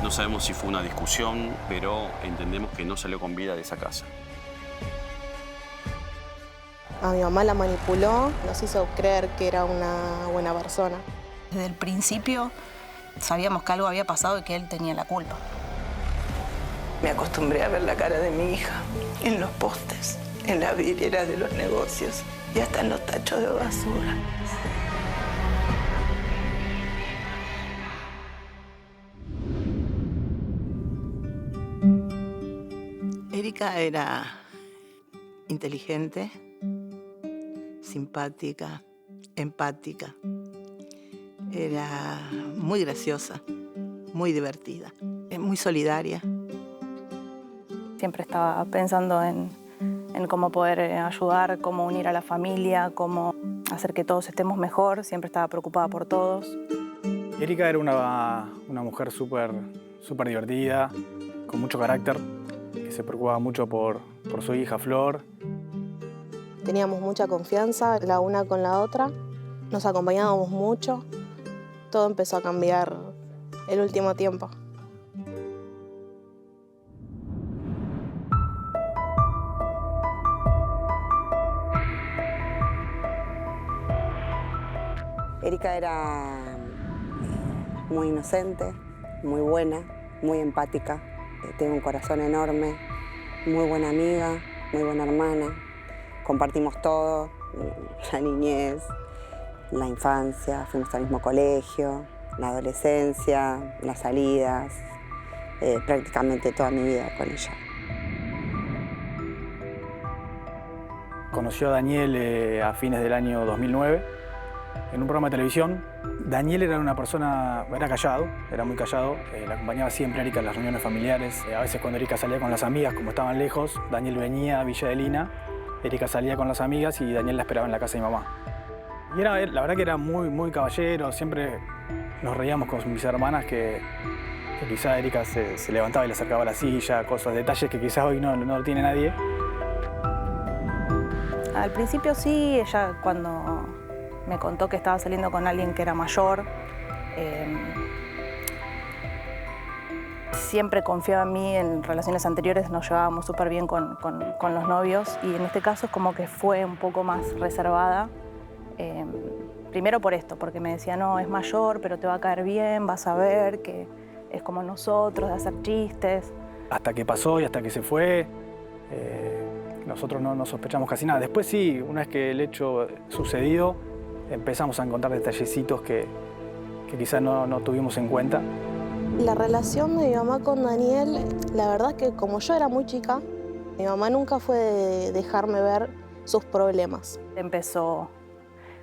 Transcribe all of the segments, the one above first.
No sabemos si fue una discusión, pero entendemos que no salió con vida de esa casa. A mi mamá la manipuló, nos hizo creer que era una buena persona. Desde el principio sabíamos que algo había pasado y que él tenía la culpa. Me acostumbré a ver la cara de mi hija en los postes, en las vidrieras de los negocios y hasta en los tachos de basura. Erika era inteligente, simpática, empática. Era muy graciosa, muy divertida, muy solidaria. Siempre estaba pensando en cómo poder ayudar, cómo unir a la familia, cómo hacer que todos estemos mejor. Siempre estaba preocupada por todos. Erika era una mujer súper divertida, con mucho carácter, que se preocupaba mucho por su hija Flor. Teníamos mucha confianza la una con la otra, nos acompañábamos mucho. Todo empezó a cambiar el último tiempo. Erika era muy inocente, muy buena, muy empática, tiene un corazón enorme, muy buena amiga, muy buena hermana. Compartimos todo, la niñez, la infancia, fuimos al mismo colegio, la adolescencia, las salidas, prácticamente toda mi vida con ella. Conoció a Daniel a fines del año 2009 en un programa de televisión. Daniel era una persona, era callado, era muy callado, la acompañaba siempre a Erika en las reuniones familiares. A veces cuando Erika salía con las amigas, como estaban lejos, Daniel venía a Villa de Lina, Erika salía con las amigas y Daniel la esperaba en la casa de mi mamá. Y la verdad que era muy caballero, siempre nos reíamos con mis hermanas que quizá Erika se levantaba y le acercaba la silla, cosas, detalles que quizás hoy no lo tiene nadie. Al principio sí, ella cuando me contó que estaba saliendo con alguien que era mayor, siempre confiaba en mí. En relaciones anteriores nos llevábamos súper bien con los novios y en este caso es como que fue un poco más reservada. Primero por esto, porque me decía, no, es mayor, pero te va a caer bien, vas a ver que es como nosotros, de hacer chistes. Hasta que pasó y hasta que se fue, nosotros no sospechamos casi nada. Después sí, una vez que el hecho sucedió, empezamos a encontrar detallecitos que quizás no tuvimos en cuenta. La relación de mi mamá con Daniel, la verdad que como yo era muy chica, mi mamá nunca fue de dejarme ver sus problemas. Empezó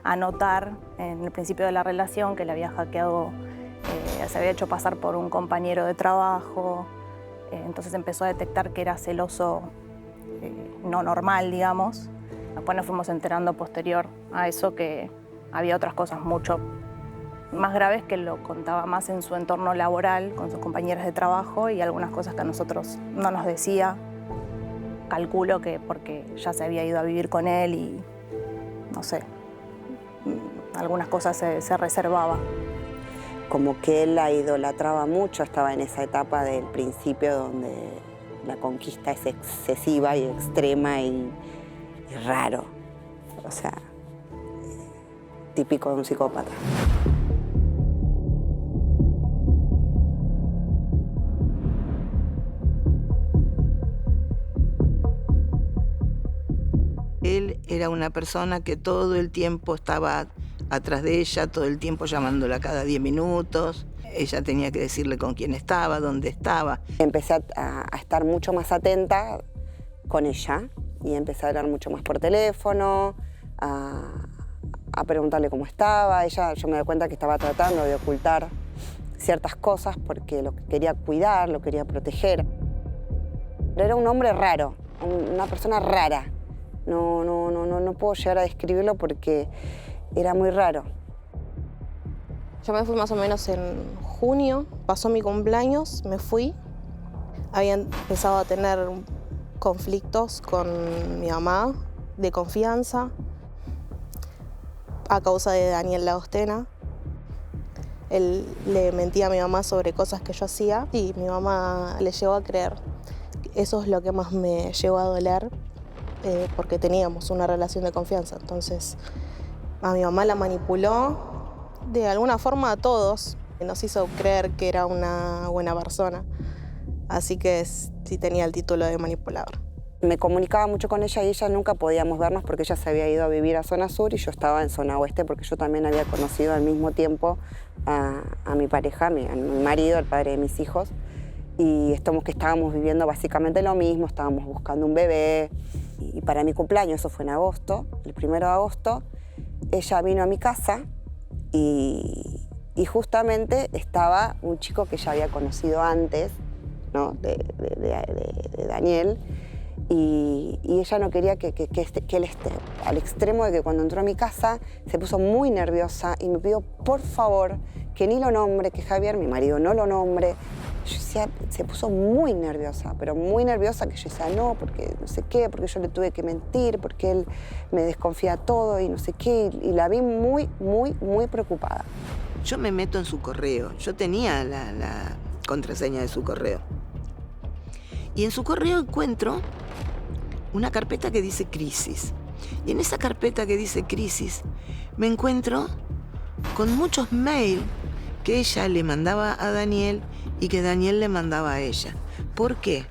a notar en el principio de la relación que le había hackeado, se había hecho pasar por un compañero de trabajo, entonces empezó a detectar que era celoso no normal, digamos. Después nos fuimos enterando posterior a eso que había otras cosas mucho más graves que lo contaba más en su entorno laboral, con sus compañeras de trabajo y algunas cosas que a nosotros no nos decía. Calculo que porque ya se había ido a vivir con él y, no sé, algunas cosas se reservaba. Como que él la idolatraba mucho, estaba en esa etapa del principio donde la conquista es excesiva y extrema y raro. O sea, típico de un psicópata. Él era una persona que todo el tiempo estaba atrás de ella, todo el tiempo llamándola cada 10 minutos. Ella tenía que decirle con quién estaba, dónde estaba. Empecé a estar mucho más atenta con ella y empecé a hablar mucho más por teléfono, a preguntarle cómo estaba. Yo me di cuenta que estaba tratando de ocultar ciertas cosas porque lo quería cuidar, lo quería proteger. Era un hombre raro, una persona rara. No puedo llegar a describirlo porque era muy raro. Yo me fui más o menos en junio, pasó mi cumpleaños, me fui. Había empezado a tener conflictos con mi mamá de confianza a causa de Daniel Lagostena. Él le mentía a mi mamá sobre cosas que yo hacía y mi mamá le llegó a creer. Eso es lo que más me llegó a doler, porque teníamos una relación de confianza. Entonces, a mi mamá la manipuló de alguna forma a todos. Nos hizo creer que era una buena persona. Así que sí tenía el título de manipulador. Me comunicaba mucho con ella y ella nunca podíamos vernos porque ella se había ido a vivir a zona sur y yo estaba en zona oeste porque yo también había conocido al mismo tiempo a mi pareja, a mi marido, el padre de mis hijos. Y estábamos viviendo básicamente lo mismo, estábamos buscando un bebé. Y para mi cumpleaños, eso fue en agosto, el 1 de agosto, ella vino a mi casa y justamente estaba un chico que ella había conocido antes, ¿no? de Daniel. Y ella no quería que él esté, al extremo de que cuando entró a mi casa se puso muy nerviosa y me pidió por favor que ni lo nombre, que Javier, mi marido, no lo nombre. Yo decía, se puso muy nerviosa, pero muy nerviosa, que yo decía no, porque no sé qué, porque yo le tuve que mentir, porque él me desconfía todo y no sé qué, y la vi muy, muy, muy preocupada. Yo me meto en su correo, yo tenía la contraseña de su correo. Y en su correo encuentro una carpeta que dice crisis. Y en esa carpeta que dice crisis me encuentro con muchos mails que ella le mandaba a Daniel y que Daniel le mandaba a ella. ¿Por qué?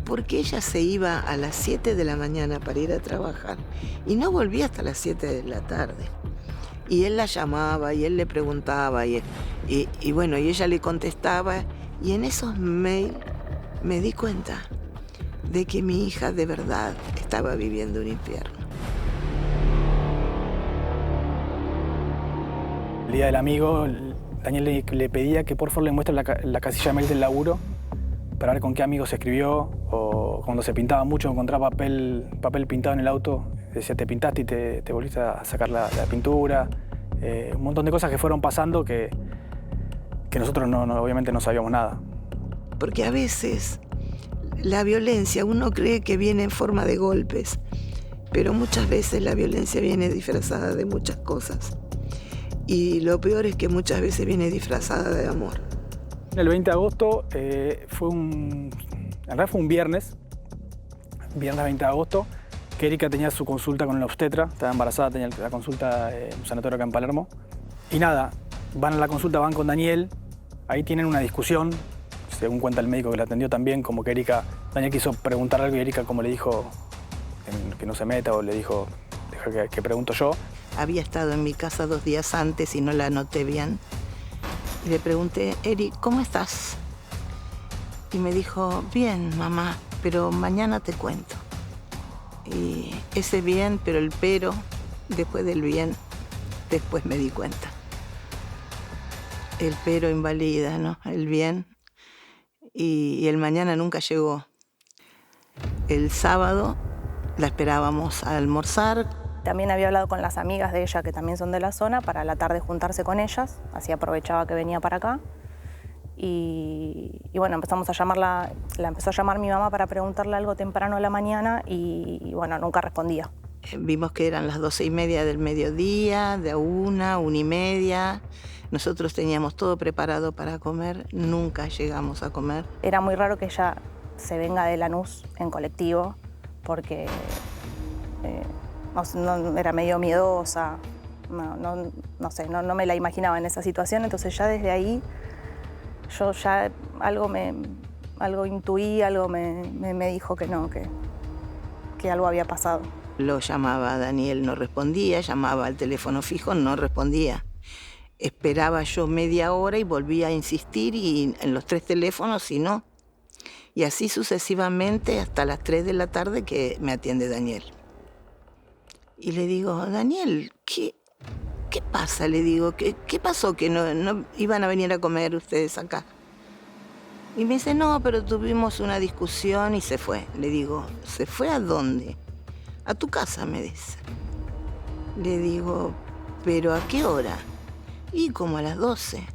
Porque ella se iba a las 7 de la mañana para ir a trabajar y no volvía hasta las 7 de la tarde. Y él la llamaba y él le preguntaba y bueno, y ella le contestaba. Y en esos mails me di cuenta de que mi hija de verdad estaba viviendo un infierno. El día del amigo, Daniel le pedía que por favor le muestre la casilla de mail del laburo para ver con qué amigos se escribió, o cuando se pintaba mucho encontraba papel pintado en el auto, decía te pintaste y te volviste a sacar la pintura. Un montón de cosas que fueron pasando que nosotros obviamente no sabíamos nada. Porque a veces la violencia uno cree que viene en forma de golpes, pero muchas veces la violencia viene disfrazada de muchas cosas. Y lo peor es que muchas veces viene disfrazada de amor. El 20 de agosto fue en realidad fue un viernes 20 de agosto, que Erika tenía su consulta con el obstetra, estaba embarazada, tenía la consulta en un sanatorio acá en Palermo. Y nada, van a la consulta, van con Daniel, ahí tienen una discusión, según cuenta el médico que la atendió también, como que Daniel quiso preguntar algo y Erika como le dijo que no se meta, o le dijo, deja que pregunto yo. Había estado en mi casa 2 días antes y no la anoté bien. Y le pregunté, Eri, ¿cómo estás? Y me dijo, bien, mamá, pero mañana te cuento. Y ese bien, pero el pero, después del bien, después me di cuenta. El pero invalida, ¿no? El bien. Y el mañana nunca llegó. El sábado la esperábamos a almorzar. También había hablado con las amigas de ella, que también son de la zona, para la tarde juntarse con ellas, así aprovechaba que venía para acá. Y bueno, empezamos a llamarla, la empezó a llamar mi mamá para preguntarle algo temprano a la mañana y bueno, nunca respondía. Vimos que eran las 12:30 del mediodía, de 1:30. Nosotros teníamos todo preparado para comer, nunca llegamos a comer. Era muy raro que ella se venga de Lanús en colectivo, porque era medio miedosa, no sé, no me la imaginaba en esa situación, entonces ya desde ahí yo ya algo intuí, algo me dijo que no, que algo había pasado. Lo llamaba a Daniel, no respondía, llamaba al teléfono fijo, no respondía. Esperaba yo media hora y volvía a insistir y en los 3 teléfonos y no. Y así sucesivamente hasta las 3 de la tarde que me atiende Daniel. Y le digo, Daniel, ¿qué pasa? Le digo, ¿qué pasó que no iban a venir a comer ustedes acá? Y me dice, no, pero tuvimos una discusión y se fue. Le digo, ¿se fue a dónde? A tu casa, me dice. Le digo, ¿pero a qué hora? Y como a las 12.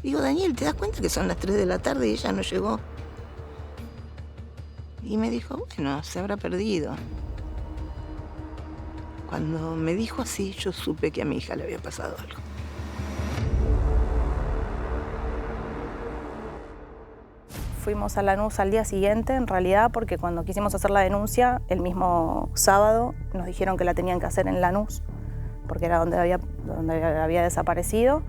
Digo, Daniel, ¿te das cuenta que son las 3 de la tarde y ella no llegó? Y me dijo, bueno, se habrá perdido. Cuando me dijo así, yo supe que a mi hija le había pasado algo. fuimos a Lanús al día siguiente, en realidad, porque cuando quisimos hacer la denuncia, el mismo sábado nos dijeron que la tenían que hacer en Lanús, porque era donde había desaparecido,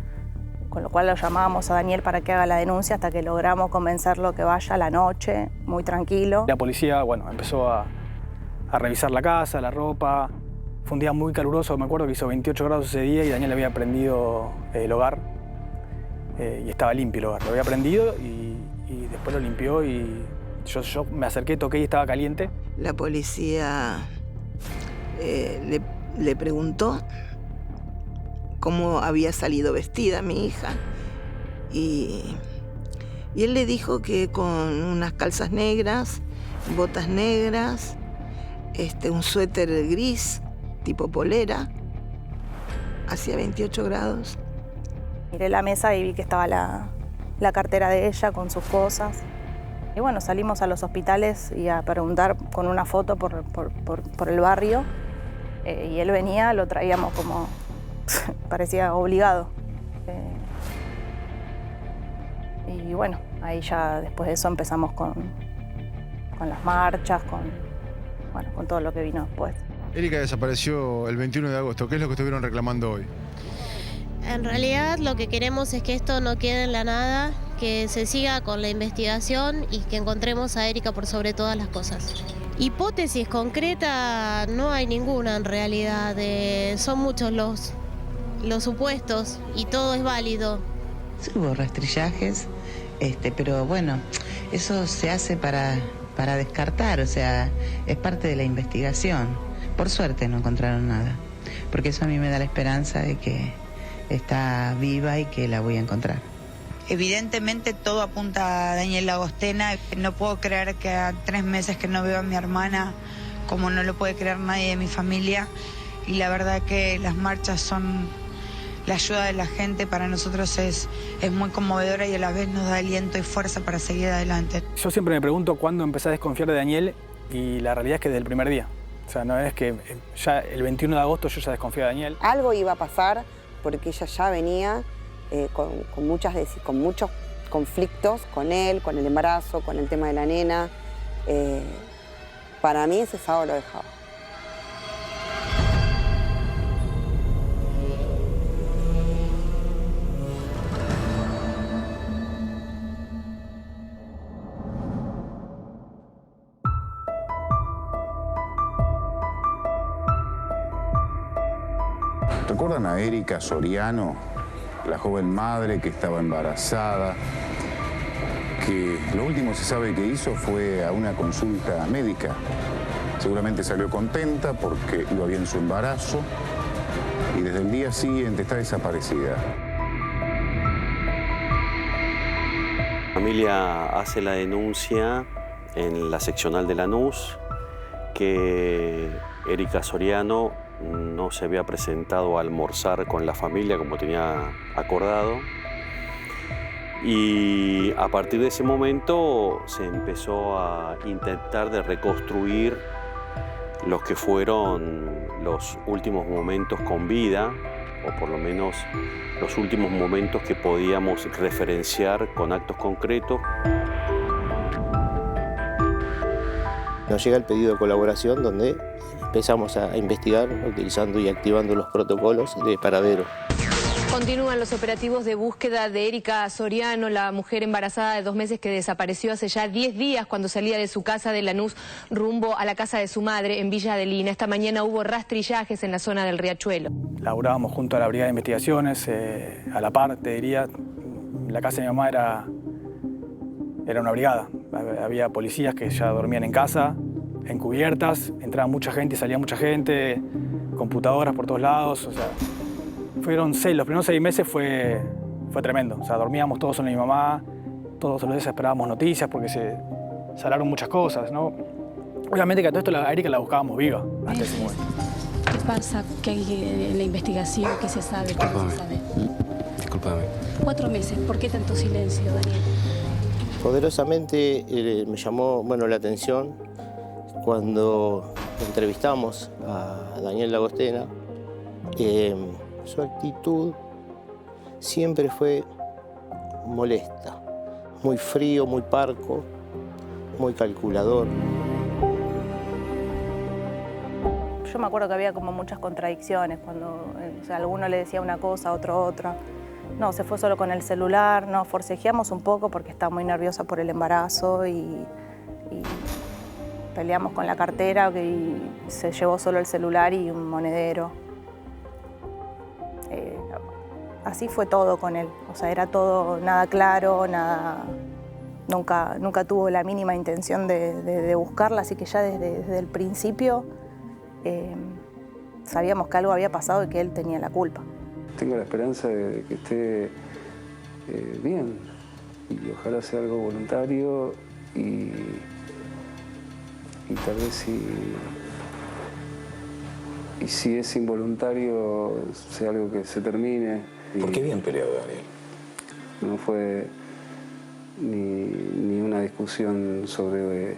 con lo cual lo llamábamos a Daniel para que haga la denuncia hasta que logramos convencerlo que vaya a la noche, muy tranquilo. La policía, bueno, empezó a revisar la casa, la ropa. Fue un día muy caluroso, me acuerdo que hizo 28 grados ese día y Daniel había prendido el hogar y estaba limpio el hogar. Lo había prendido y después lo limpió y yo me acerqué, toqué y estaba caliente. La policía le preguntó cómo había salido vestida mi hija y él le dijo que con unas calzas negras, botas negras, un suéter gris tipo polera, hacía 28 grados. Miré la mesa y vi que estaba la cartera de ella con sus cosas. Y bueno, salimos a los hospitales y a preguntar con una foto por el barrio. Y él venía, lo traíamos como, parecía obligado. Y bueno, ahí ya después de eso empezamos con las marchas, con todo lo que vino después. Erika desapareció el 21 de agosto. ¿Qué es lo que estuvieron reclamando hoy? En realidad lo que queremos es que esto no quede en la nada, que se siga con la investigación y que encontremos a Erika por sobre todas las cosas. Hipótesis concreta no hay ninguna en realidad, son muchos los supuestos y todo es válido. Sí, hubo rastrillajes, pero bueno, eso se hace para descartar, o sea, es parte de la investigación. Por suerte no encontraron nada, porque eso a mí me da la esperanza de que está viva y que la voy a encontrar. Evidentemente todo apunta a Daniel Llagostena. No puedo creer que a 3 meses que no veo a mi hermana, como no lo puede creer nadie de mi familia. Y la verdad que las marchas son la ayuda de la gente, para nosotros es muy conmovedora y a la vez nos da aliento y fuerza para seguir adelante. Yo siempre me pregunto cuándo empecé a desconfiar de Daniel y la realidad es que desde el primer día. O sea, no es que ya el 21 de agosto yo ya desconfié de Daniel. Algo iba a pasar porque ella ya venía con muchos conflictos con él, con el embarazo, con el tema de la nena. Para mí ese sábado lo dejaba. ¿Recuerdan a Erika Soriano, la joven madre que estaba embarazada, que lo último se sabe que hizo fue a una consulta médica? Seguramente salió contenta porque iba bien su embarazo y desde el día siguiente está desaparecida. La familia hace la denuncia en la seccional de Lanús que Erika Soriano no se había presentado a almorzar con la familia como tenía acordado. Y a partir de ese momento se empezó a intentar de reconstruir los que fueron los últimos momentos con vida, o por lo menos los últimos momentos que podíamos referenciar con actos concretos. Nos llega el pedido de colaboración donde empezamos a investigar utilizando y activando los protocolos de paradero. Continúan los operativos de búsqueda de Erika Soriano, la mujer embarazada de 2 meses que desapareció hace ya 10 días cuando salía de su casa de Lanús rumbo a la casa de su madre en Villa Adelina. Esta mañana hubo rastrillajes en la zona del Riachuelo. Laburábamos junto a la Brigada de Investigaciones, a la par, te diría. La casa de mi mamá era una brigada. Había policías que ya dormían en casa, encubiertas, entraba mucha gente y salía mucha gente, computadoras por todos lados, o sea, los primeros 6 meses fue tremendo, o sea, dormíamos todos en mi mamá, todos los días esperábamos noticias porque se hablaron muchas cosas, ¿no? Obviamente que a todo esto a Erika la buscábamos viva hasta ese momento. ¿Qué pasa? ¿Qué hay en la investigación? ¿Qué se sabe? ¿Qué no se sabe? Discúlpame. 4 meses, ¿por qué tanto silencio, Daniel? Poderosamente me llamó la atención cuando entrevistamos a Daniel Llagostena. Su actitud siempre fue molesta, muy frío, muy parco, muy calculador. Yo me acuerdo que había como muchas contradicciones cuando alguno le decía una cosa, otro otra. No, se fue solo con el celular, no, forcejeamos un poco porque estaba muy nerviosa por el embarazo y peleamos con la cartera y se llevó solo el celular y un monedero. Así fue todo con él, o sea, era todo nada claro, nada, nunca tuvo la mínima intención de buscarla, así que ya desde el principio sabíamos que algo había pasado y que él tenía la culpa. Tengo la esperanza de que esté bien y ojalá sea algo voluntario y tal vez si es involuntario sea algo que se termine. ¿Por qué bien peleado, Daniel? No fue ni una discusión sobre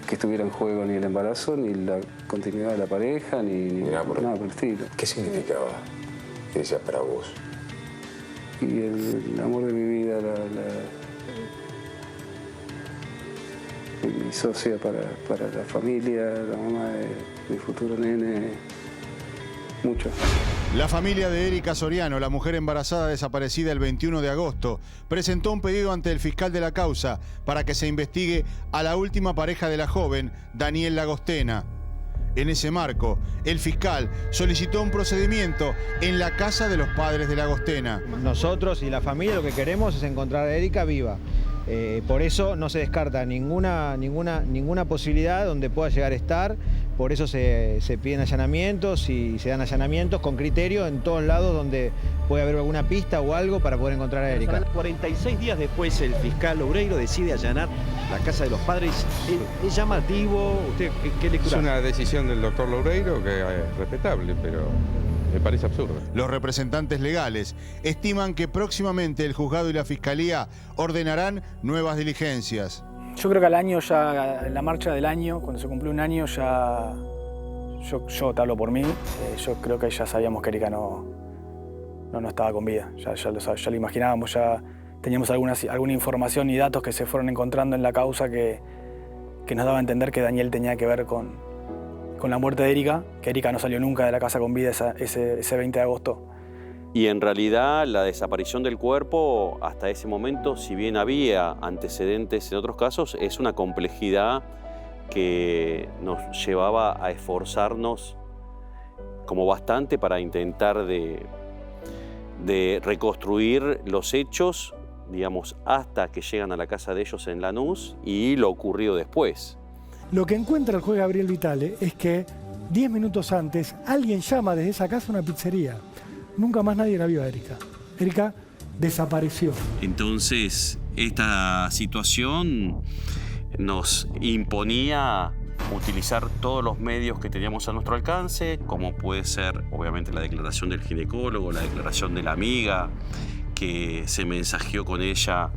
que estuviera en juego ni el embarazo, ni la continuidad de la pareja, ni nada por el estilo. ¿Qué significaba ella para vos? Y el amor de mi vida, mi socia para la familia, la mamá de mi futuro nene, mucho. La familia de Erika Soriano, la mujer embarazada desaparecida el 21 de agosto, presentó un pedido ante el fiscal de la causa para que se investigue a la última pareja de la joven, Daniel Lagostena. En ese marco, el fiscal solicitó un procedimiento en la casa de los padres de Lagostena. Nosotros y la familia lo que queremos es encontrar a Erika viva. Por eso no se descarta ninguna posibilidad donde pueda llegar a estar. Por eso se piden allanamientos y se dan allanamientos con criterio en todos lados donde puede haber alguna pista o algo para poder encontrar a Erika. 46 días después el fiscal Loureiro decide allanar la casa de los padres. ¿Es llamativo? ¿Usted qué lectura? Es una decisión del doctor Loureiro que es respetable, pero me parece absurdo. Los representantes legales estiman que próximamente el juzgado y la fiscalía ordenarán nuevas diligencias. Yo creo que al año ya, en la marcha del año, cuando se cumplió un año, ya yo te hablo por mí, yo creo que ya sabíamos que Erika no estaba con vida, ya lo imaginábamos, ya teníamos alguna información y datos que se fueron encontrando en la causa que nos daba a entender que Daniel tenía que ver con la muerte de Erika, que Erika no salió nunca de la casa con vida ese 20 de agosto. Y en realidad la desaparición del cuerpo hasta ese momento, si bien había antecedentes en otros casos, es una complejidad que nos llevaba a esforzarnos como bastante para intentar de reconstruir los hechos, digamos, hasta que llegan a la casa de ellos en Lanús y lo ocurrido después. Lo que encuentra el juez Gabriel Vitale es que 10 minutos antes alguien llama desde esa casa a una pizzería. Nunca más nadie la vio a Erika. Erika desapareció. Entonces, esta situación nos imponía utilizar todos los medios que teníamos a nuestro alcance, como puede ser, obviamente, la declaración del ginecólogo, la declaración de la amiga, que se mensajeó con ella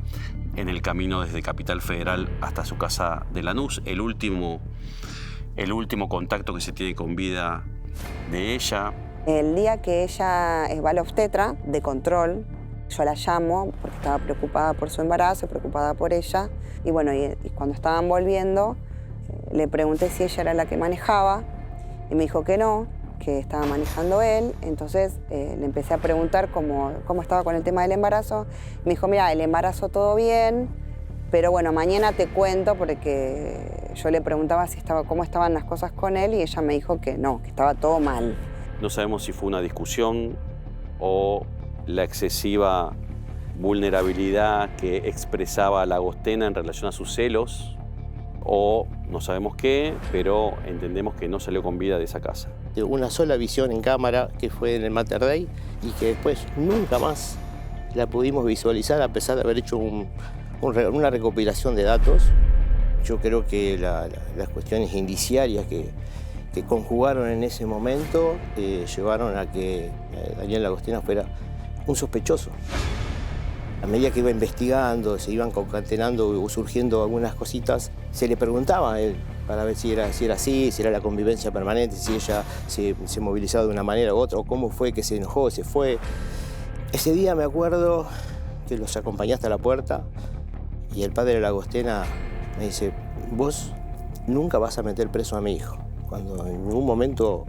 en el camino desde Capital Federal hasta su casa de Lanús. El último contacto que se tiene con vida de ella. El día que ella va al obstetra de control, yo la llamo porque estaba preocupada por su embarazo, preocupada por ella. Y bueno, y cuando estaban volviendo, le pregunté si ella era la que manejaba y me dijo que no, que estaba manejando él. Entonces le empecé a preguntar cómo estaba con el tema del embarazo. Me dijo, mira, el embarazo todo bien, pero bueno, mañana te cuento, porque yo le preguntaba cómo estaban las cosas con él y ella me dijo que no, que estaba todo mal. No sabemos si fue una discusión o la excesiva vulnerabilidad que expresaba Lagostena en relación a sus celos, o no sabemos qué, pero entendemos que no salió con vida de esa casa. Una sola visión en cámara que fue en el Mater Dei y que después nunca más la pudimos visualizar a pesar de haber hecho una recopilación de datos. Yo creo que las cuestiones indiciarias que conjugaron en ese momento llevaron a que Daniel Lagostena fuera un sospechoso. A medida que iba investigando, se iban concatenando o surgiendo algunas cositas, se le preguntaba a él para ver si era así, si era la convivencia permanente, si ella se movilizaba de una manera u otra, o cómo fue que se enojó, se fue. Ese día me acuerdo que los acompañé hasta la puerta Y el padre de Lagostena me dice, vos nunca vas a meter preso a mi hijo. Cuando en un momento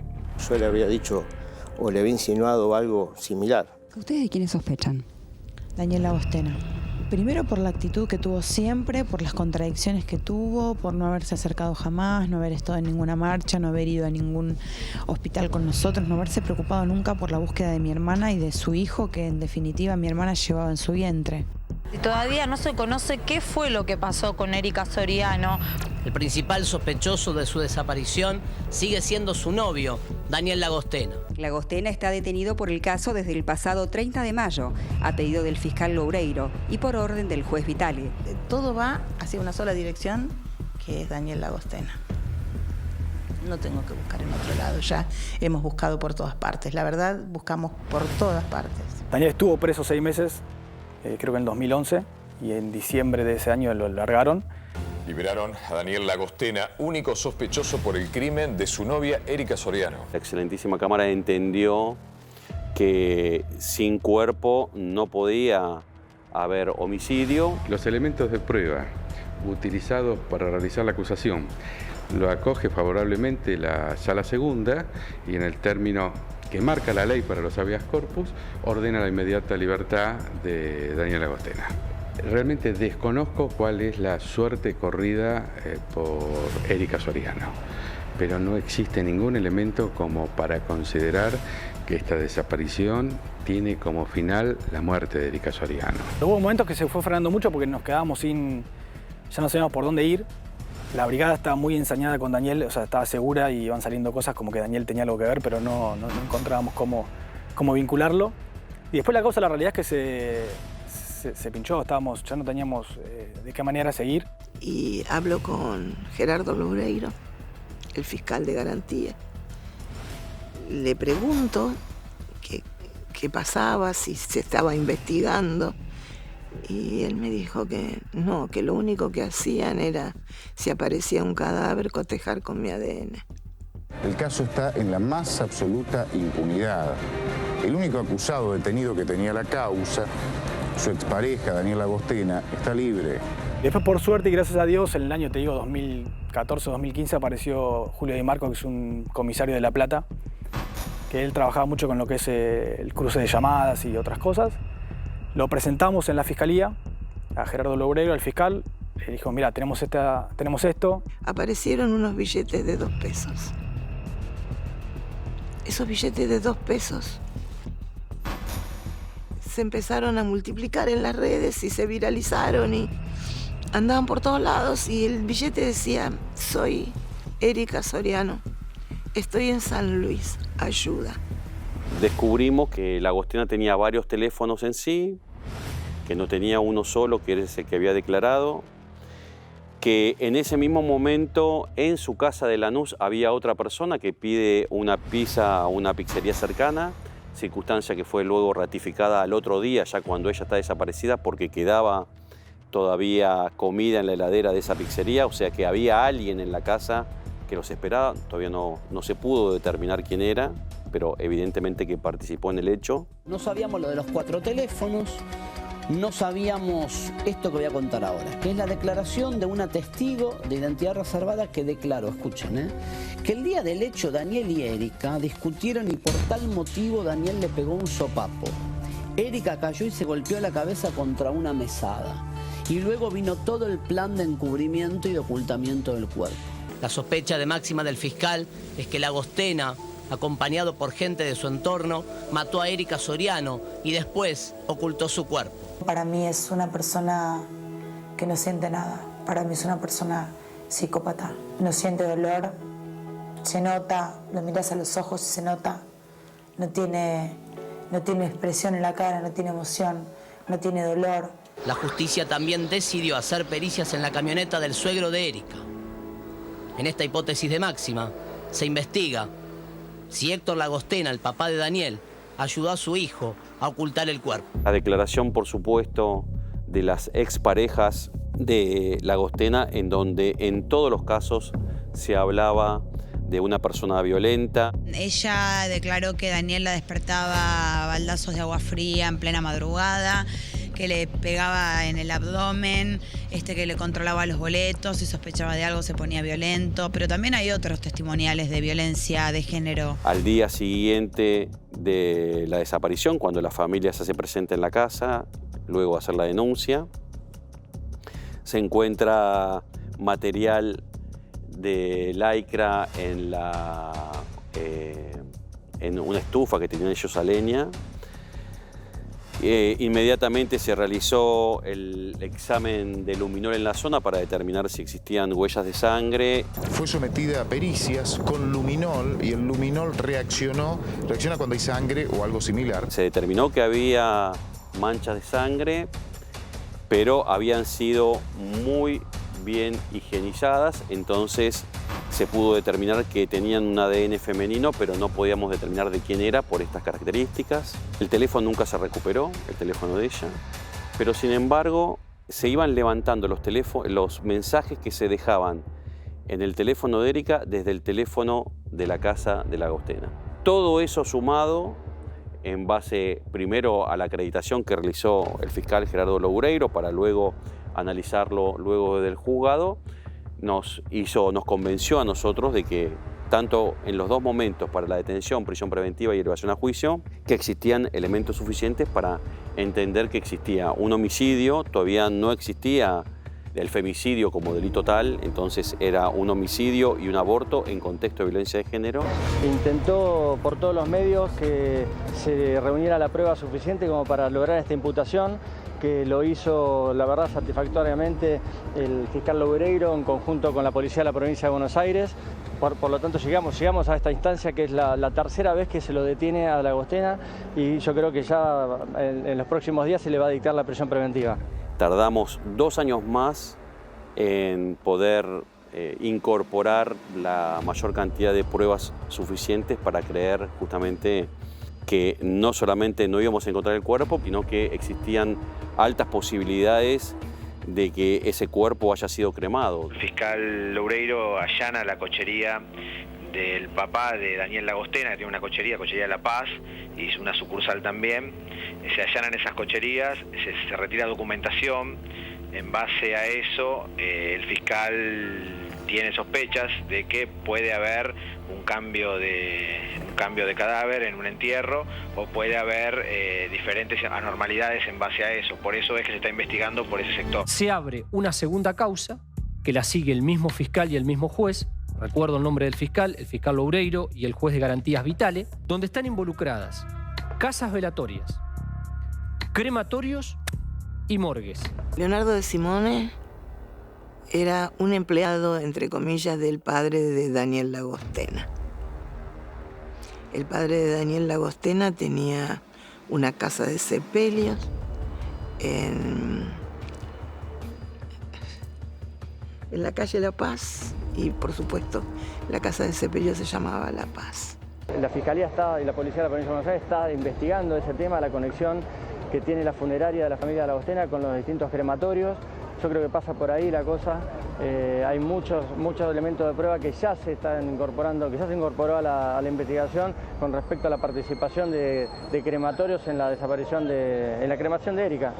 yo le había dicho o le había insinuado algo similar. ¿Ustedes de quiénes sospechan? Daniel Lagostena. Primero por la actitud que tuvo siempre, por las contradicciones que tuvo, por no haberse acercado jamás, no haber estado en ninguna marcha, no haber ido a ningún hospital con nosotros, no haberse preocupado nunca por la búsqueda de mi hermana y de su hijo, que en definitiva mi hermana llevaba en su vientre. Y todavía no se conoce qué fue lo que pasó con Erika Soriano. El principal sospechoso de su desaparición sigue siendo su novio, Daniel Lagostena. Lagostena está detenido por el caso desde el pasado 30 de mayo, a pedido del fiscal Loureiro y por orden del juez Vitale. Todo va hacia una sola dirección, que es Daniel Lagostena. No tengo que buscar en otro lado, ya hemos buscado por todas partes. La verdad, buscamos por todas partes. Daniel estuvo preso 6 meses, creo que en 2011, y en diciembre de ese año lo largaron. Liberaron a Daniel Lagostena, único sospechoso por el crimen de su novia Erika Soriano. La excelentísima Cámara entendió que sin cuerpo no podía haber homicidio. Los elementos de prueba utilizados para realizar la acusación lo acoge favorablemente la Sala Segunda y en el término que marca la ley para los habeas corpus, ordena la inmediata libertad de Daniel Lagostena. Realmente desconozco cuál es la suerte corrida por Erika Soriano, pero no existe ningún elemento como para considerar que esta desaparición tiene como final la muerte de Erika Soriano. Hubo momentos que se fue frenando mucho porque nos quedábamos ya no sabíamos por dónde ir. La brigada estaba muy ensañada con Daniel, o sea, estaba segura y iban saliendo cosas como que Daniel tenía algo que ver, pero no encontrábamos cómo vincularlo. Y después la cosa, la realidad es que se pinchó, ya no teníamos de qué manera seguir. Y hablo con Gerardo Loureiro, el fiscal de garantía. Le pregunto qué pasaba, si se estaba investigando. Y él me dijo que no, que lo único que hacían era, si aparecía un cadáver, cotejar con mi ADN. El caso está en la más absoluta impunidad. El único acusado detenido que tenía la causa, su expareja, Daniel Lagostena, está libre. Después, por suerte y gracias a Dios, en el año, 2014-2015, apareció Julio Di Marco, que es un comisario de La Plata, que él trabajaba mucho con lo que es el cruce de llamadas y otras cosas. Lo presentamos en la fiscalía, a Gerardo Loureiro, al fiscal. Le dijo, mira, tenemos esto. Aparecieron unos billetes de 2 pesos. Esos billetes de 2 pesos se empezaron a multiplicar en las redes y se viralizaron y andaban por todos lados. Y el billete decía, soy Erika Soriano, estoy en San Luis, ayuda. Descubrimos que Lagostena tenía varios teléfonos en sí, que no tenía uno solo, que era ese que había declarado, que en ese mismo momento en su casa de Lanús había otra persona que pide una pizza a una pizzería cercana, circunstancia que fue luego ratificada al otro día, ya cuando ella está desaparecida, porque quedaba todavía comida en la heladera de esa pizzería, o sea que había alguien en la casa que los esperaba. Todavía no se pudo determinar quién era, pero evidentemente que participó en el hecho. No sabíamos lo de los 4 teléfonos, no sabíamos esto que voy a contar ahora, que es la declaración de una testigo de identidad reservada que declaró, escuchen, que el día del hecho Daniel y Erika discutieron y por tal motivo Daniel le pegó un sopapo. Erika cayó y se golpeó la cabeza contra una mesada. Y luego vino todo el plan de encubrimiento y de ocultamiento del cuerpo. La sospecha de máxima del fiscal es que Lagostena, acompañado por gente de su entorno, mató a Erika Soriano y después ocultó su cuerpo. Para mí es una persona que no siente nada. Para mí es una persona psicópata. No siente dolor, se nota, lo miras a los ojos y se nota. No tiene expresión en la cara, no tiene emoción, no tiene dolor. La justicia también decidió hacer pericias en la camioneta del suegro de Erika. En esta hipótesis de máxima, se investiga si Héctor Lagostena, el papá de Daniel, ayudó a su hijo a ocultar el cuerpo. La declaración, por supuesto, de las exparejas de Lagostena, en donde en todos los casos se hablaba de una persona violenta. Ella declaró que Daniel la despertaba a baldazos de agua fría en plena madrugada, que le pegaba en el abdomen, que le controlaba los boletos, si sospechaba de algo se ponía violento, pero también hay otros testimoniales de violencia de género. Al día siguiente de la desaparición, cuando la familia se hace presente en la casa, luego de hacer la denuncia, se encuentra material de lycra en una estufa que tenían ellos a leña. Inmediatamente se realizó el examen de luminol en la zona para determinar si existían huellas de sangre. Fue sometida a pericias con luminol y el luminol reacciona cuando hay sangre o algo similar. Se determinó que había manchas de sangre, pero habían sido muy bien higienizadas, entonces se pudo determinar que tenían un ADN femenino, pero no podíamos determinar de quién era por estas características. El teléfono nunca se recuperó, el teléfono de ella, pero sin embargo se iban levantando los mensajes que se dejaban en el teléfono de Erika desde el teléfono de la casa de la Agostena. Todo eso sumado en base primero a la acreditación que realizó el fiscal Gerardo Loureiro para luego analizarlo luego del juzgado, nos convenció a nosotros de que tanto en los dos momentos para la detención, prisión preventiva y elevación a juicio, que existían elementos suficientes para entender que existía un homicidio, todavía no existía el femicidio como delito tal, entonces era un homicidio y un aborto en contexto de violencia de género. Intentó por todos los medios que se reuniera la prueba suficiente como para lograr esta imputación, que lo hizo, la verdad, satisfactoriamente el fiscal Loureiro en conjunto con la policía de la provincia de Buenos Aires. Por lo tanto, llegamos a esta instancia que es la tercera vez que se lo detiene a la Agostena y yo creo que ya en los próximos días se le va a dictar la prisión preventiva. Tardamos 2 años más en poder incorporar la mayor cantidad de pruebas suficientes para creer justamente que no solamente no íbamos a encontrar el cuerpo, sino que existían altas posibilidades de que ese cuerpo haya sido cremado. El fiscal Loureiro allana la cochería del papá de Daniel Agostena, que tiene una cochería de La Paz, y una sucursal también. Se allanan esas cocherías, se retira documentación. En base a eso, el fiscal tiene sospechas de que puede haber un cambio de cadáver en un entierro o puede haber diferentes anormalidades en base a eso. Por eso es que se está investigando por ese sector. Se abre una segunda causa que la sigue el mismo fiscal y el mismo juez. Recuerdo el nombre del fiscal, el fiscal Loureiro y el juez de garantías vitales, donde están involucradas casas velatorias, crematorios y morgues. Leonardo de Simone era un empleado, entre comillas, del padre de Daniel Agostena. El padre de Daniel Agostena tenía una casa de sepelios en la calle La Paz y, por supuesto, la casa de sepelios se llamaba La Paz. La Fiscalía y la Policía de la Provincia de Buenos Aires está investigando ese tema, la conexión que tiene la funeraria de la familia de la Agostena con los distintos crematorios. Yo creo que pasa por ahí la cosa. Hay muchos elementos de prueba que ya se están incorporando, que ya se incorporó a la investigación con respecto a la participación de crematorios en la desaparición en la cremación de Erika.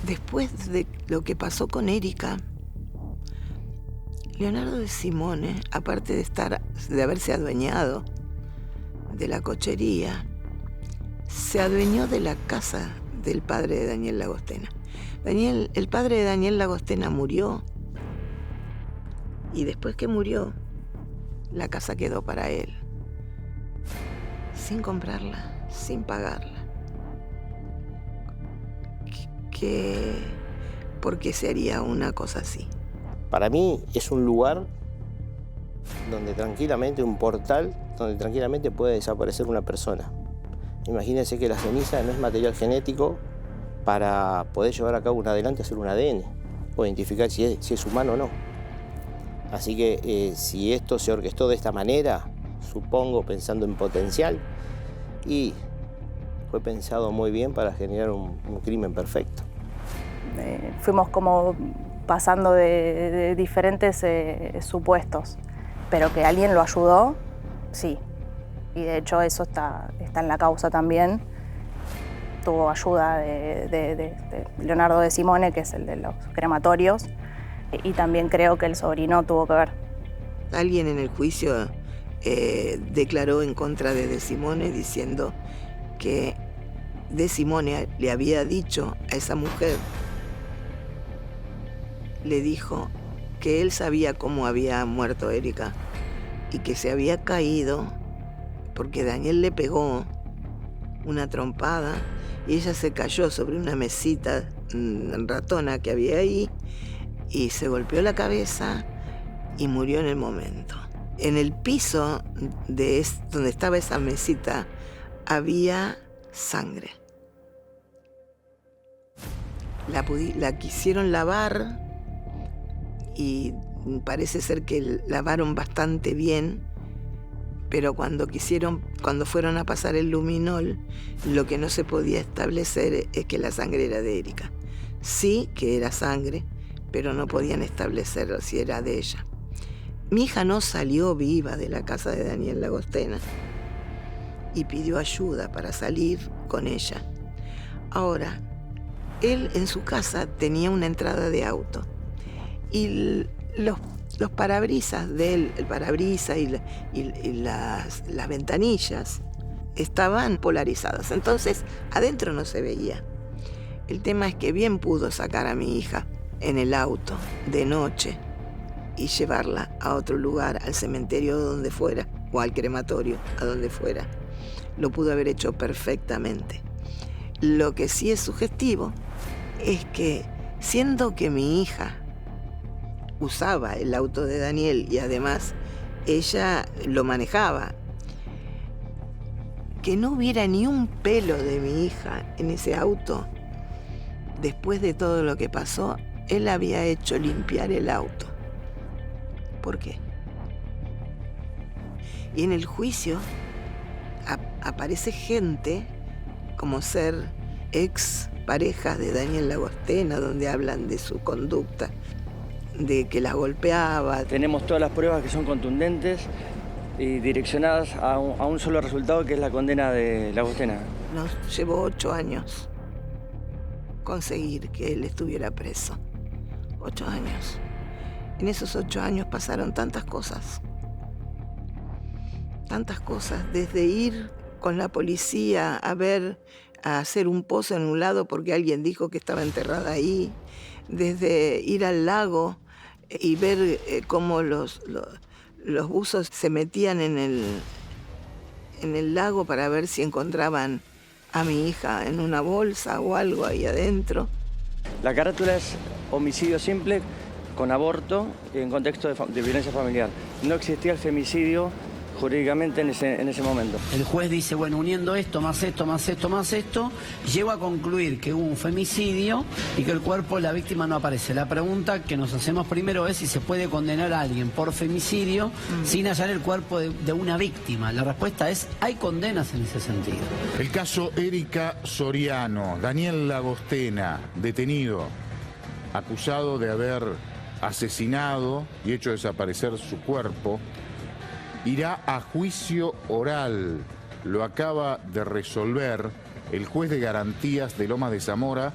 Después de lo que pasó con Erika, Leonardo de Simone, aparte de haberse adueñado de la cochería, se adueñó de la casa del padre de Daniel Agostena. El padre de Daniel Agostena murió y después que murió, la casa quedó para él, sin comprarla, sin pagarla. ¿Por qué se haría una cosa así? Para mí es un lugar donde tranquilamente, un portal donde tranquilamente puede desaparecer una persona. Imagínense que la ceniza no es material genético para poder llevar a cabo un adelante, hacer un ADN o identificar si es humano o no. Así que si esto se orquestó de esta manera, supongo, pensando en potencial, y fue pensado muy bien para generar un crimen perfecto. Fuimos como pasando de diferentes supuestos, pero que alguien lo ayudó, sí. Y de hecho eso está en la causa también. tuvo ayuda de Leonardo de Simone, que es el de los crematorios, y también creo que el sobrino tuvo que ver. Alguien en el juicio declaró en contra de Simone diciendo que De Simone le había dicho a esa mujer, le dijo que él sabía cómo había muerto Erika y que se había caído porque Daniel le pegó una trompada y ella se cayó sobre una mesita ratona que había ahí y se golpeó la cabeza y murió en el momento. En el piso donde estaba esa mesita había sangre. La quisieron lavar y parece ser que lavaron bastante bien, pero cuando fueron a pasar el luminol, lo que no se podía establecer es que la sangre era de Erika. Sí que era sangre, pero no podían establecer si era de ella. Mi hija no salió viva de la casa de Daniel Lagostena y pidió ayuda para salir con ella. Ahora, él en su casa tenía una entrada de auto y los parabrisas de él, el parabrisas y las ventanillas estaban polarizadas, entonces adentro no se veía. El tema es que bien pudo sacar a mi hija en el auto de noche y llevarla a otro lugar, al cementerio donde fuera, o al crematorio, a donde fuera. Lo pudo haber hecho perfectamente. Lo que sí es sugestivo es que, siendo que mi hija usaba el auto de Daniel y además ella lo manejaba, que no hubiera ni un pelo de mi hija en ese auto, después de todo lo que pasó, él había hecho limpiar el auto. ¿Por qué? Y en el juicio aparece gente como ser ex parejas de Daniel Lagostena, donde hablan de su conducta, de que la golpeaba. Tenemos todas las pruebas que son contundentes y direccionadas a un solo resultado, que es la condena de Lagostena. Nos llevó 8 años conseguir que él estuviera preso. 8 años. En esos 8 años pasaron tantas cosas. Tantas cosas, desde ir con la policía a hacer un pozo en un lado porque alguien dijo que estaba enterrada ahí, desde ir al lago y ver cómo los buzos se metían en el lago para ver si encontraban a mi hija en una bolsa o algo ahí adentro. La carátula es homicidio simple con aborto en contexto de violencia familiar. No existía el femicidio jurídicamente en ese momento. El juez dice, bueno, uniendo esto, más esto, más esto, más esto, llego a concluir que hubo un femicidio y que el cuerpo de la víctima no aparece. La pregunta que nos hacemos primero es si se puede condenar a alguien por femicidio sin hallar el cuerpo de una víctima. La respuesta es, hay condenas en ese sentido. El caso Erika Soriano, Daniel Lagostena, detenido, acusado de haber asesinado y hecho desaparecer su cuerpo, irá a juicio oral. Lo acaba de resolver el juez de garantías de Lomas de Zamora,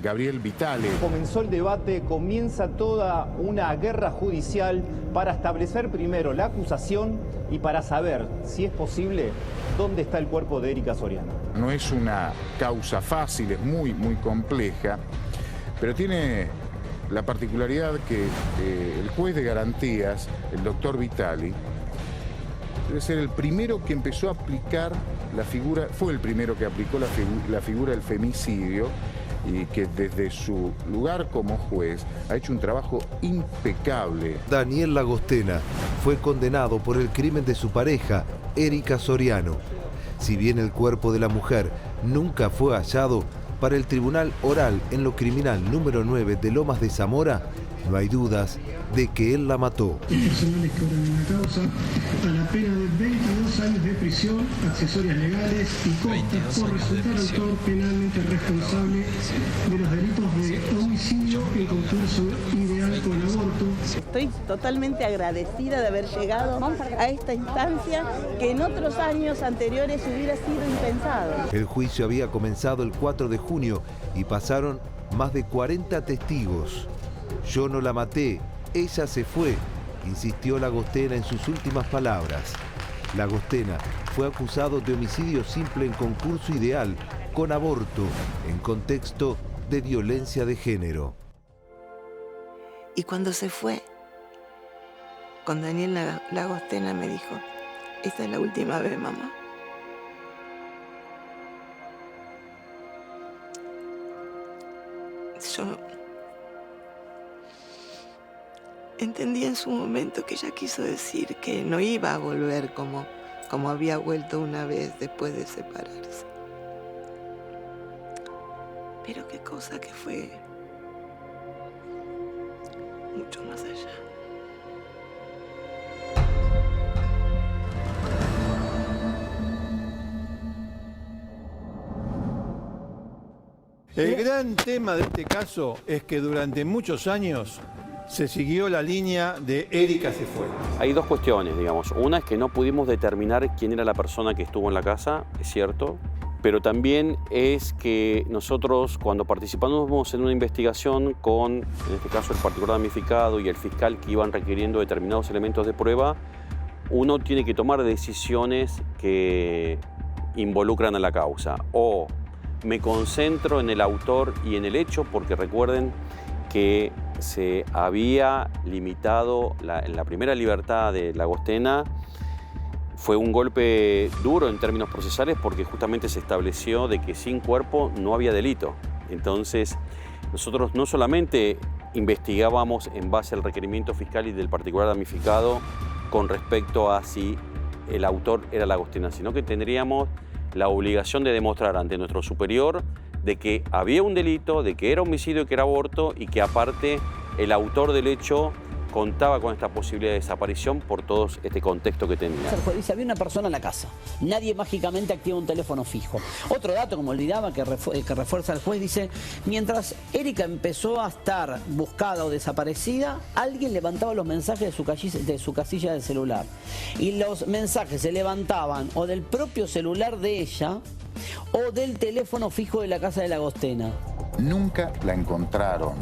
Gabriel Vitale. Comenzó el debate, comienza toda una guerra judicial para establecer primero la acusación y para saber, si es posible, dónde está el cuerpo de Erika Soriano. No es una causa fácil, es muy, muy compleja, pero tiene la particularidad que el juez de garantías, el doctor Vitale, debe ser el primero que empezó a aplicar la figura, fue el primero que aplicó la figura del femicidio y que desde su lugar como juez ha hecho un trabajo impecable. Daniel Lagostena fue condenado por el crimen de su pareja, Erika Soriano. Si bien el cuerpo de la mujer nunca fue hallado, para el Tribunal Oral en lo Criminal número 9 de Lomas de Zamora, No hay dudas de que él la mató. Personales que obran en la causa a la pena de 22 años de prisión, accesorias legales y costas por resultar autor penalmente responsable de los delitos de homicidio en concurso ideal con aborto. Estoy totalmente agradecida de haber llegado a esta instancia que en otros años anteriores hubiera sido impensado. El juicio había comenzado el 4 de junio y pasaron más de 40 testigos. Yo no la maté, ella se fue, insistió Lagostena en sus últimas palabras. Lagostena fue acusado de homicidio simple en concurso ideal con aborto en contexto de violencia de género. Y cuando se fue, con Daniel Lagostena me dijo, esta es la última vez, mamá. Yo entendí en su momento que ella quiso decir que no iba a volver como había vuelto una vez después de separarse. Pero qué cosa que fue mucho más allá. El gran tema de este caso es que durante muchos años se siguió la línea de Erika se fue. Hay dos cuestiones, digamos. Una es que no pudimos determinar quién era la persona que estuvo en la casa, es cierto, pero también es que nosotros cuando participamos en una investigación con, en este caso, el particular damnificado y el fiscal que iban requiriendo determinados elementos de prueba, uno tiene que tomar decisiones que involucran a la causa. O me concentro en el autor y en el hecho, porque recuerden que se había limitado la primera libertad de Lagostena. Fue un golpe duro en términos procesales porque justamente se estableció de que sin cuerpo no había delito. Entonces, nosotros no solamente investigábamos en base al requerimiento fiscal y del particular damnificado con respecto a si el autor era Lagostena, sino que tendríamos la obligación de demostrar ante nuestro superior de que había un delito, de que era homicidio y que era aborto y que aparte el autor del hecho contaba con esta posibilidad de desaparición por todo este contexto que tenía. El juez dice, había una persona en la casa, nadie mágicamente activa un teléfono fijo. Otro dato, como olvidaba, que refuerza el juez, dice, mientras Erika empezó a estar buscada o desaparecida, alguien levantaba los mensajes de su casilla del celular. Y los mensajes se levantaban o del propio celular de ella o del teléfono fijo de la casa de Lagostena. Nunca la encontraron,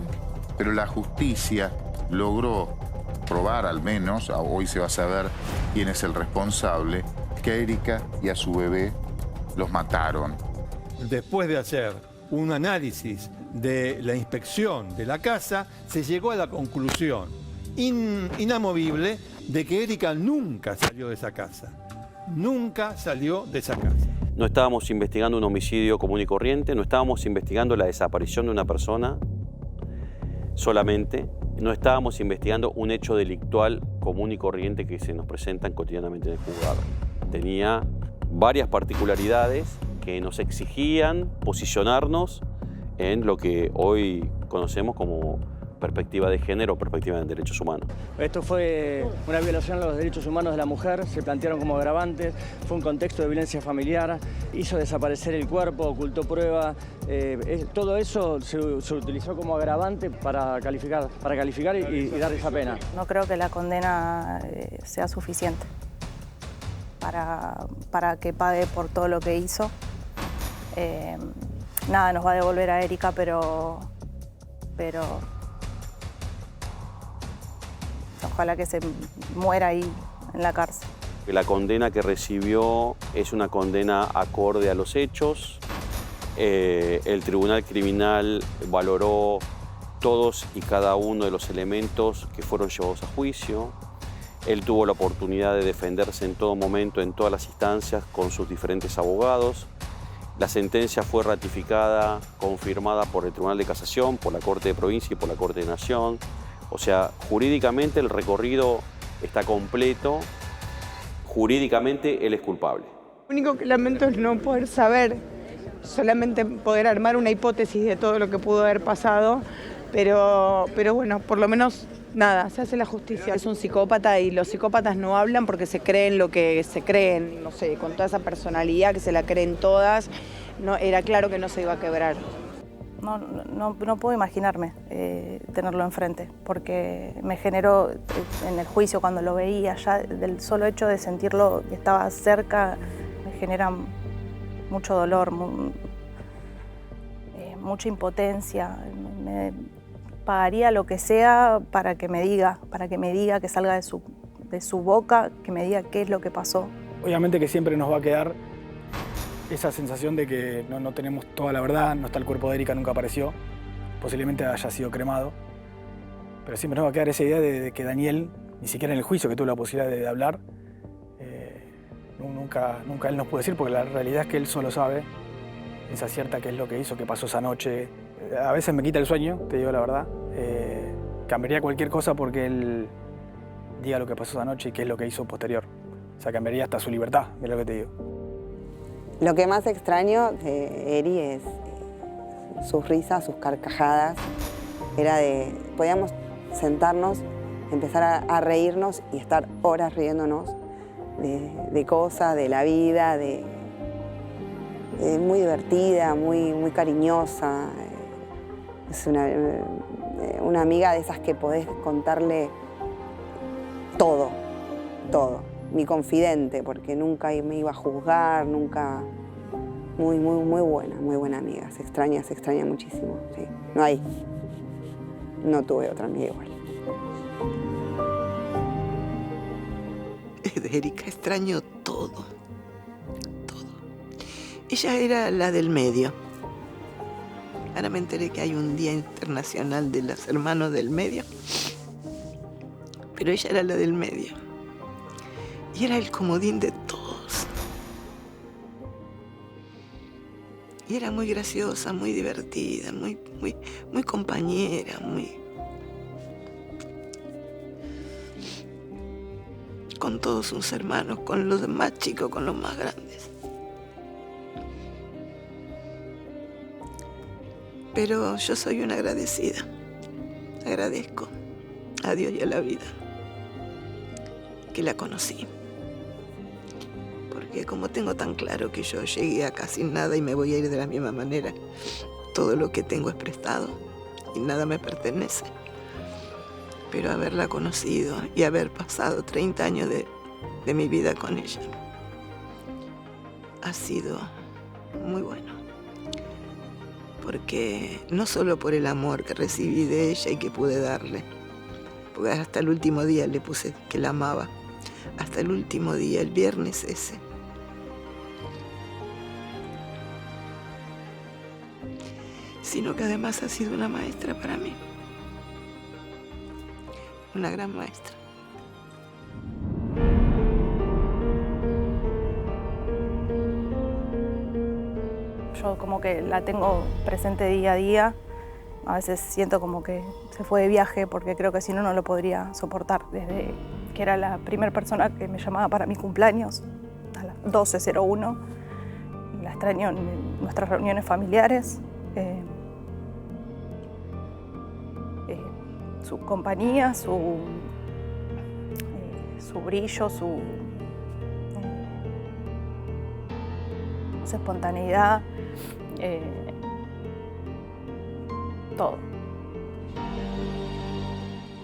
pero la justicia logró probar, al menos, hoy se va a saber quién es el responsable, que a Erika y a su bebé los mataron. Después de hacer un análisis de la inspección de la casa, se llegó a la conclusión inamovible de que Erika nunca salió de esa casa. Nunca salió de esa casa. No estábamos investigando un homicidio común y corriente, no estábamos investigando la desaparición de una persona solamente, no estábamos investigando un hecho delictual común y corriente que se nos presentan cotidianamente en el juzgado. Tenía varias particularidades que nos exigían posicionarnos en lo que hoy conocemos como perspectiva de género o perspectiva de derechos humanos. Esto fue una violación a los derechos humanos de la mujer, se plantearon como agravantes, fue un contexto de violencia familiar, hizo desaparecer el cuerpo, ocultó pruebas, todo eso se utilizó como agravante para calificar y dar esa pena. No creo que la condena sea suficiente para que pague por todo lo que hizo. Nada nos va a devolver a Erika, pero ojalá que se muera ahí en la cárcel. La condena que recibió es una condena acorde a los hechos. El Tribunal Criminal valoró todos y cada uno de los elementos que fueron llevados a juicio. Él tuvo la oportunidad de defenderse en todo momento, en todas las instancias, con sus diferentes abogados. La sentencia fue ratificada, confirmada por el Tribunal de Casación, por la Corte de Provincia y por la Corte de Nación. O sea, jurídicamente el recorrido está completo, jurídicamente él es culpable. Lo único que lamento es no poder saber, solamente poder armar una hipótesis de todo lo que pudo haber pasado, Pero bueno, por lo menos nada, se hace la justicia. Es un psicópata y los psicópatas no hablan porque se creen lo que se creen, no sé, con toda esa personalidad que se la creen todas, no, era claro que no se iba a quebrar. No puedo imaginarme tenerlo enfrente, porque me generó en el juicio cuando lo veía, ya del solo hecho de sentirlo que estaba cerca, me genera mucho dolor, mucha impotencia. Me pagaría lo que sea para que me diga, que salga de su boca, que me diga qué es lo que pasó. Obviamente que siempre nos va a quedar esa sensación de que no tenemos toda la verdad, no está el cuerpo de Erika, nunca apareció, posiblemente haya sido cremado, pero siempre nos va a quedar esa idea de que Daniel, ni siquiera en el juicio que tuvo la posibilidad de hablar, nunca él nos pudo decir, porque la realidad es que él solo sabe, esa cierta qué es lo que hizo, qué pasó esa noche. A veces me quita el sueño, te digo la verdad, cambiaría cualquier cosa porque él diga lo que pasó esa noche y qué es lo que hizo posterior. O sea, cambiaría hasta su libertad, es lo que te digo. Lo que más extraño de Eri es sus risas, sus carcajadas. Podíamos sentarnos, empezar a reírnos y estar horas riéndonos de cosas, de la vida, muy divertida, muy cariñosa. Es una amiga de esas que podés contarle todo. Mi confidente, porque nunca me iba a juzgar, nunca. Muy buena amiga. Se extraña muchísimo. Sí. No tuve otra amiga igual. De Erika extraño todo. Ella era la del medio. Ahora me enteré que hay un Día Internacional de los Hermanos del Medio. Pero ella era la del medio. Y era el comodín de todos. Y era muy graciosa, muy divertida, muy compañera, con todos sus hermanos, con los más chicos, con los más grandes. Pero yo soy una agradecida. Agradezco a Dios y a la vida que la conocí. Porque como tengo tan claro que yo llegué acá sin nada y me voy a ir de la misma manera, todo lo que tengo es prestado y nada me pertenece. Pero haberla conocido y haber pasado 30 años de mi vida con ella ha sido muy bueno. Porque no solo por el amor que recibí de ella y que pude darle, porque hasta el último día le puse que la amaba, hasta el último día, el viernes ese. Sino que además ha sido una maestra para mí. Una gran maestra. Yo como que la tengo presente día a día. A veces siento como que se fue de viaje porque creo que si no, no lo podría soportar. Desde que era la primera persona que me llamaba para mis cumpleaños, a las 12:01. La extraño en nuestras reuniones familiares. Su compañía, su brillo, su espontaneidad, todo.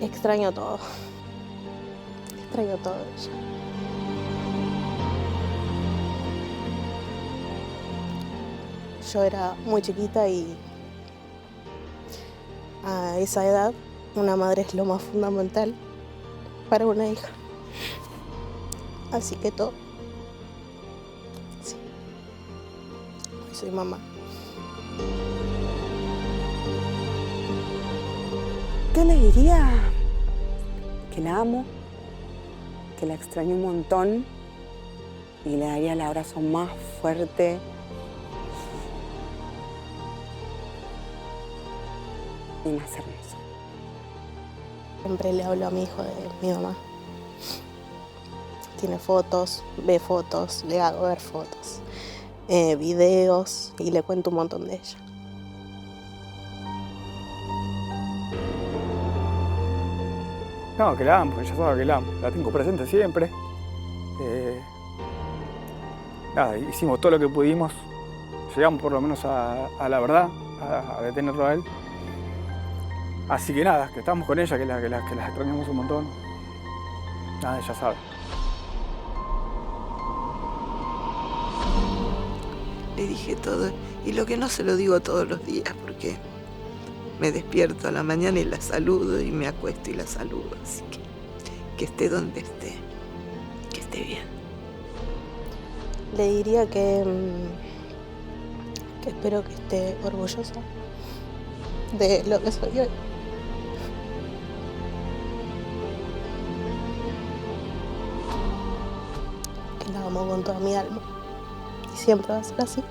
Extraño todo. Extraño todo de ella. Yo era muy chiquita y a esa edad una madre es lo más fundamental para una hija. Así que todo. Sí. Soy mamá. Yo le diría que la amo, que la extraño un montón y le daría el abrazo más fuerte. Y más hermoso. Siempre le hablo a mi hijo de mi mamá. Tiene fotos, ve fotos, le hago ver fotos, videos y le cuento un montón de ella. No, que la amo, ella sabe que la amo, la tengo presente siempre. Nada, hicimos todo lo que pudimos, llegamos por lo menos a la verdad, a detenerlo a él. Así que nada, que estamos con ella, que la extrañamos un montón. Nada, ella sabe. Le dije todo, y lo que no se lo digo todos los días, porque me despierto a la mañana y la saludo, y me acuesto y la saludo, así que esté donde esté, que esté bien. Le diría que espero que esté orgullosa de lo que soy hoy. Que la amo con toda mi alma y siempre va a ser así.